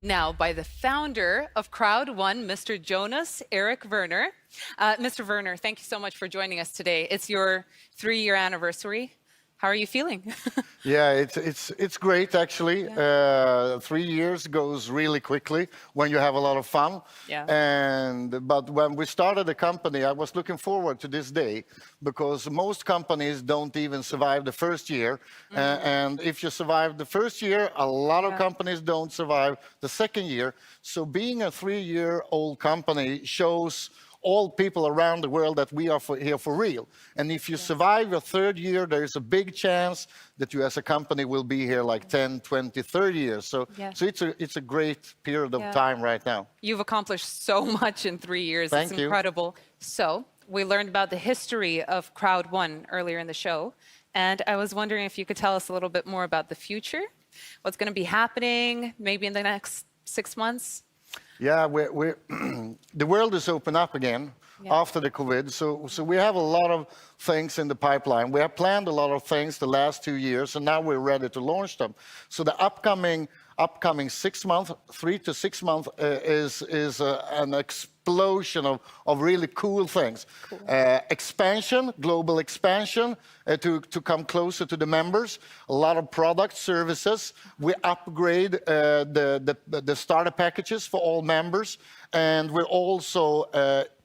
Now by the founder of CROWD1, Mr. Jonas Eric Werner. Mr. Werner, thank you so much for joining us today. It's your 3-year anniversary. How are you feeling? Yeah, it's great actually. Yeah. 3 years goes really quickly when you have a lot of fun. Yeah. But when we started the company, I was looking forward to this day because most companies don't even survive the first year. And if you survive the first year, a lot of companies don't survive the second year. So being a 3-year-old company shows all people around the world that we are here for real. And if you survive your third year, there is a big chance that you as a company will be here like 10, 20, 30 years. So it's a great period of time right now. You've accomplished so much in 3 years. Thank It's you. incredible. So we learned about the history of CROWD1 earlier in the show. And I was wondering if you could tell us a little bit more about the future, what's going to be happening maybe in the next 6 months. Yeah, the world is open up again after the COVID. So we have a lot of things in the pipeline. We have planned a lot of things the last 2 years, and now we're ready to launch them. So the upcoming 6 months, 3 to 6 months, is an explosion of really cool things. Cool. Expansion, global expansion, to come closer to the members. A lot of product services. We upgrade the starter packages for all members, and we also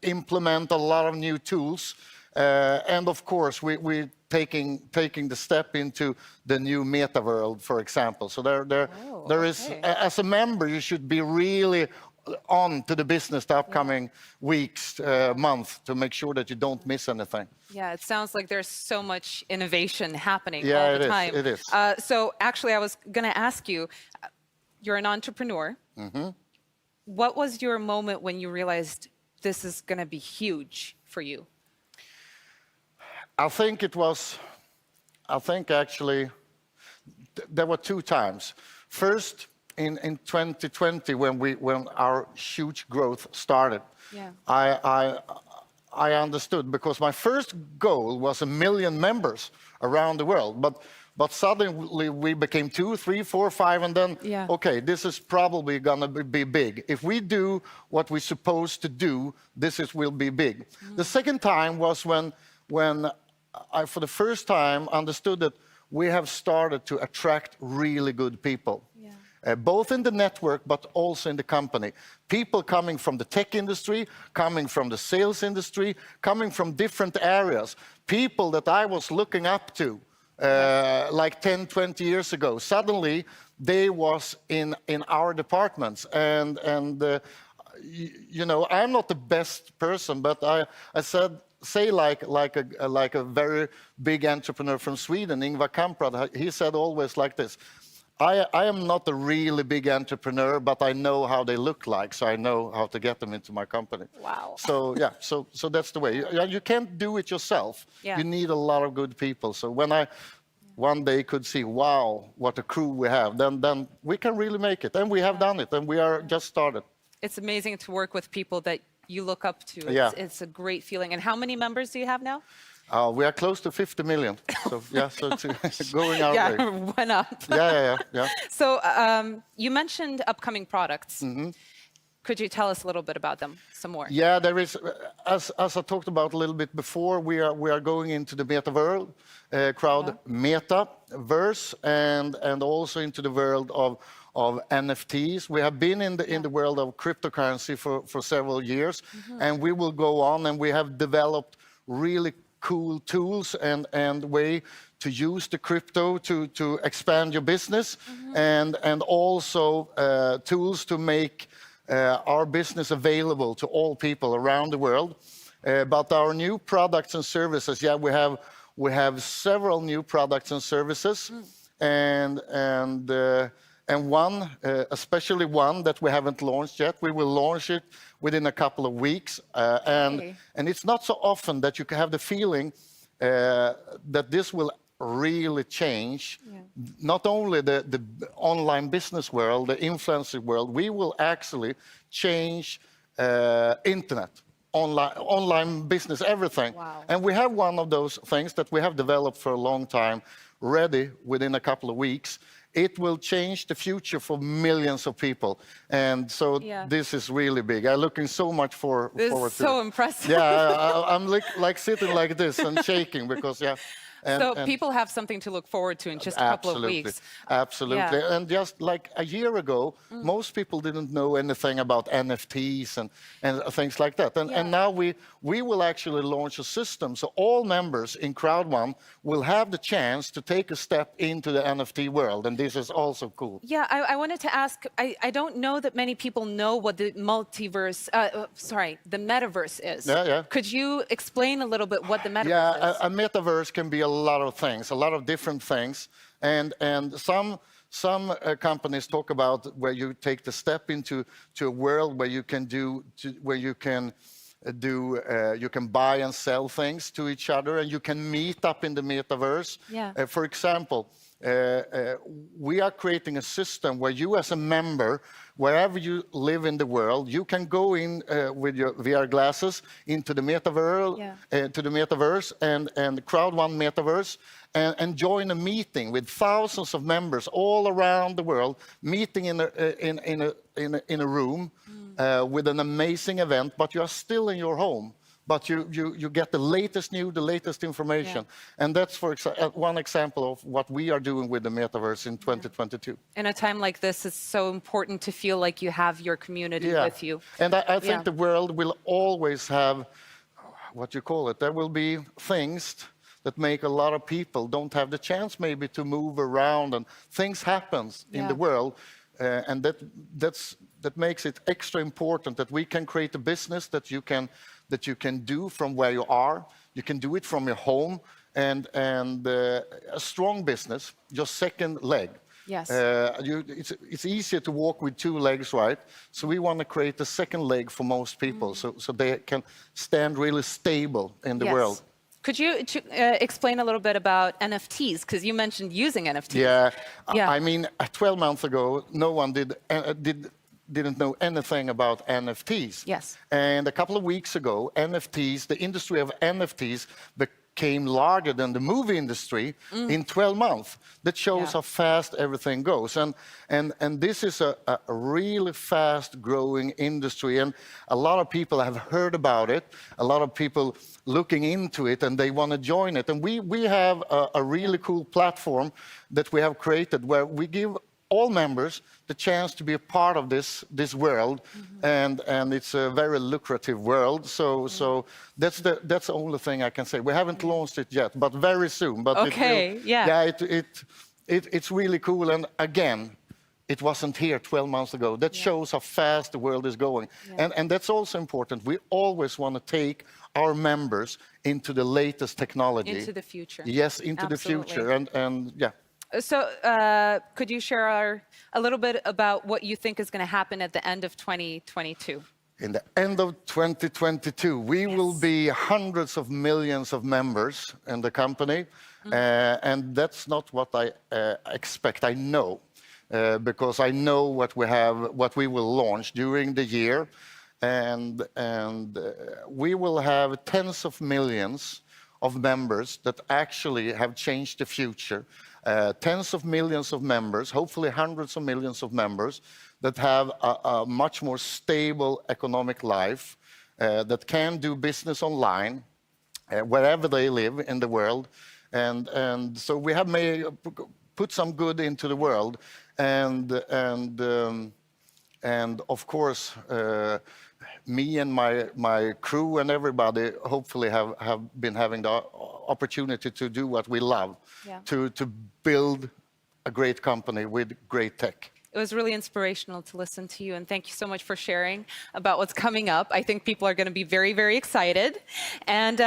implement a lot of new tools. And of course, we're taking the step into the new meta world, for example. So there is, as a member, you should be really on to the business the upcoming weeks, month, to make sure that you don't miss anything. Yeah, it sounds like there's so much innovation happening Yeah, all the time. it is. So actually, I was going to ask you, you're an entrepreneur. What was your moment when you realized this is going to be huge for you? I think actually there were 2 times. First, in 2020, when our huge growth started, I understood, because my first goal was 1 million members around the world. But suddenly we became 2, 3, 4, 5, and then, okay, this is probably gonna be big. If we do what we're supposed to do, will be big. The second time was when I, for the first time, understood that we have started to attract really good people. Both in the network, but also in the company. People coming from the tech industry, coming from the sales industry, coming from different areas. People that I was looking up to like 10, 20 years ago. Suddenly, they was in our departments. And you know, I'm not the best person, but I say like a very big entrepreneur from Sweden, Ingvar Kamprad, he said always like this: I am not a really big entrepreneur, but I know how they look like, so I know how to get them into my company. Wow. So yeah, so that's the way. You can't do it yourself. You need a lot of good people. So when I one day could see, wow, what a crew we have, then we can really make it. And we have done it, and we are just started. It's amazing to work with people that you look up to. It's a great feeling. And how many members do you have now? We are close to 50 million. So yeah, so it's going our way. Went up. Yeah. So you mentioned upcoming products. Could you tell us a little bit about them, some more? Yeah, there is, as I talked about a little bit before, we are going into the meta world, crowd metaverse, and also into the world of NFTs. We have been in the world of cryptocurrency for several years, and we will go on, and we have developed really cool tools and way to use the crypto to expand your business, and also tools to make our business available to all people around the world. But our new products and services, we have several new products and services, and one, especially one that we haven't launched yet. We will launch it within a couple of weeks, and it's not so often that you can have the feeling that this will really change not only the online business world, the influencer world. We will actually change internet, online business, everything. And we have one of those things that we have developed for a long time, ready within a couple of weeks. it will change the future for millions of people. And so this is really big. I'm looking so much forward to it. This is so impressive. Yeah, I'm like sitting like this and shaking because, so people have something to look forward to in just a couple of weeks. Absolutely. Yeah. And just like a year ago, most people didn't know anything about NFTs and things like that. And now we will actually launch a system. So all members in CROWD1 will have the chance to take a step into the NFT world. And this is also cool. Yeah, I wanted to ask, I don't know that many people know what the multiverse, the metaverse is. Yeah. Could you explain a little bit what the metaverse is? A metaverse can be a lot of things, a lot of different things, and some companies talk about where you take the step into a world where you can you can buy and sell things to each other, and you can meet up in the metaverse. For example, we are creating a system where you as a member, wherever you live in the world, you can go in with your VR glasses into the metaverse, and CROWD1 metaverse, and join a meeting with thousands of members all around the world, meeting in a room with an amazing event, but you are still in your home. But you get the latest news, the latest information. And that's one example of what we are doing with the metaverse in 2022. In a time like this, it's so important to feel like you have your community with you. And I think the world will always have, what you call it, there will be things that make a lot of people don't have the chance maybe to move around, and things happen in the world. And that makes it extra important that we can create a business that you can do from where you are. You can do it from your home, and a strong business, your second leg. Yes. It's easier to walk with two legs, right? So we want to create a second leg for most people, so they can stand really stable in the world. Could you explain a little bit about NFTs? Because you mentioned using NFTs. I mean, 12 months ago, no one didn't know anything about NFTs. Yes. And a couple of weeks ago, NFTs, the industry of NFTs became larger than the movie industry in 12 months. That shows how fast everything goes. And this is a really fast growing industry. And a lot of people have heard about it, a lot of people looking into it, and they want to join it. And we have a really cool platform that we have created where we give all members the chance to be a part of this world, and it's a very lucrative world. So that's the only thing I can say. We haven't launched it yet, but very soon. But it's really cool. And again, it wasn't here 12 months ago. That shows how fast the world is going. And that's also important. We always want to take our members into the latest technology. Into the future. Yes, into the future. And yeah. So could you share a little bit about what you think is going to happen at the end of 2022? In the end of 2022, we will be hundreds of millions of members in the company. And that's not what I expect. I know, because I know what we will launch during the year. And we will have tens of millions of members that actually have changed the future. Tens of millions of members, hopefully hundreds of millions of members, that have a much more stable economic life, that can do business online, wherever they live in the world. And so we have put some good into the world. And of course, me and my crew and everybody hopefully have been having the opportunity to do what we love, to build a great company with great tech. It was really inspirational to listen to you, and thank you so much for sharing about what's coming up. I think people are going to be very, very excited. And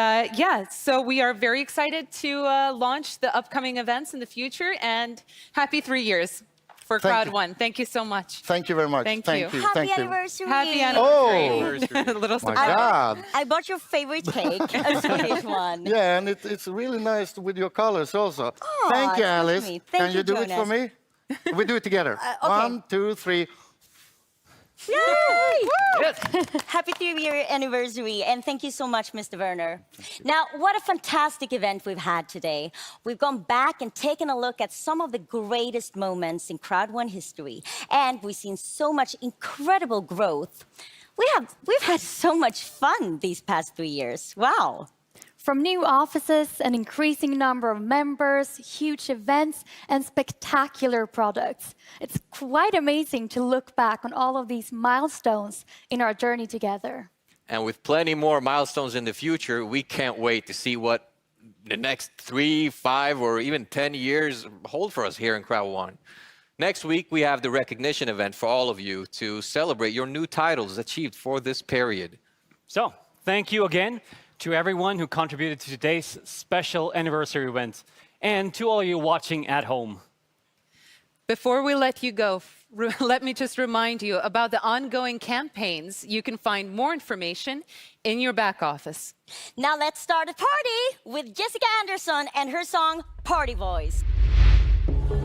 so we are very excited to launch the upcoming events in the future, and happy 3 years for CROWD1. Thank you so much. Thank you very much. Thank you. Happy anniversary. Happy anniversary. Oh, Little my God. I bought your favorite cake, a Swedish one. Yeah, and it's really nice with your colors also. Oh, thank you, Alice. Can you do it for me? We do it together. Okay. 1, 2, 3. Yay! Yes. Happy 3-year anniversary, and thank you so much, Mr. Werner. Now, what a fantastic event we've had today. We've gone back and taken a look at some of the greatest moments in CROWD1 history, and we've seen so much incredible growth. We've had so much fun these past 3 years. Wow. From new offices, an increasing number of members, huge events, and spectacular products. It's quite amazing to look back on all of these milestones in our journey together. And with plenty more milestones in the future, we can't wait to see what the next 3, 5, or even 10 years hold for us here in CROWD1. Next week, we have the recognition event for all of you to celebrate your new titles achieved for this period. So, thank you again to everyone who contributed to today's special anniversary event, and to all you watching at home. Before we let you go, let me just remind you about the ongoing campaigns. You can find more information in your back office. Now let's start a party with Jessica Anderson and her song, Party Voice.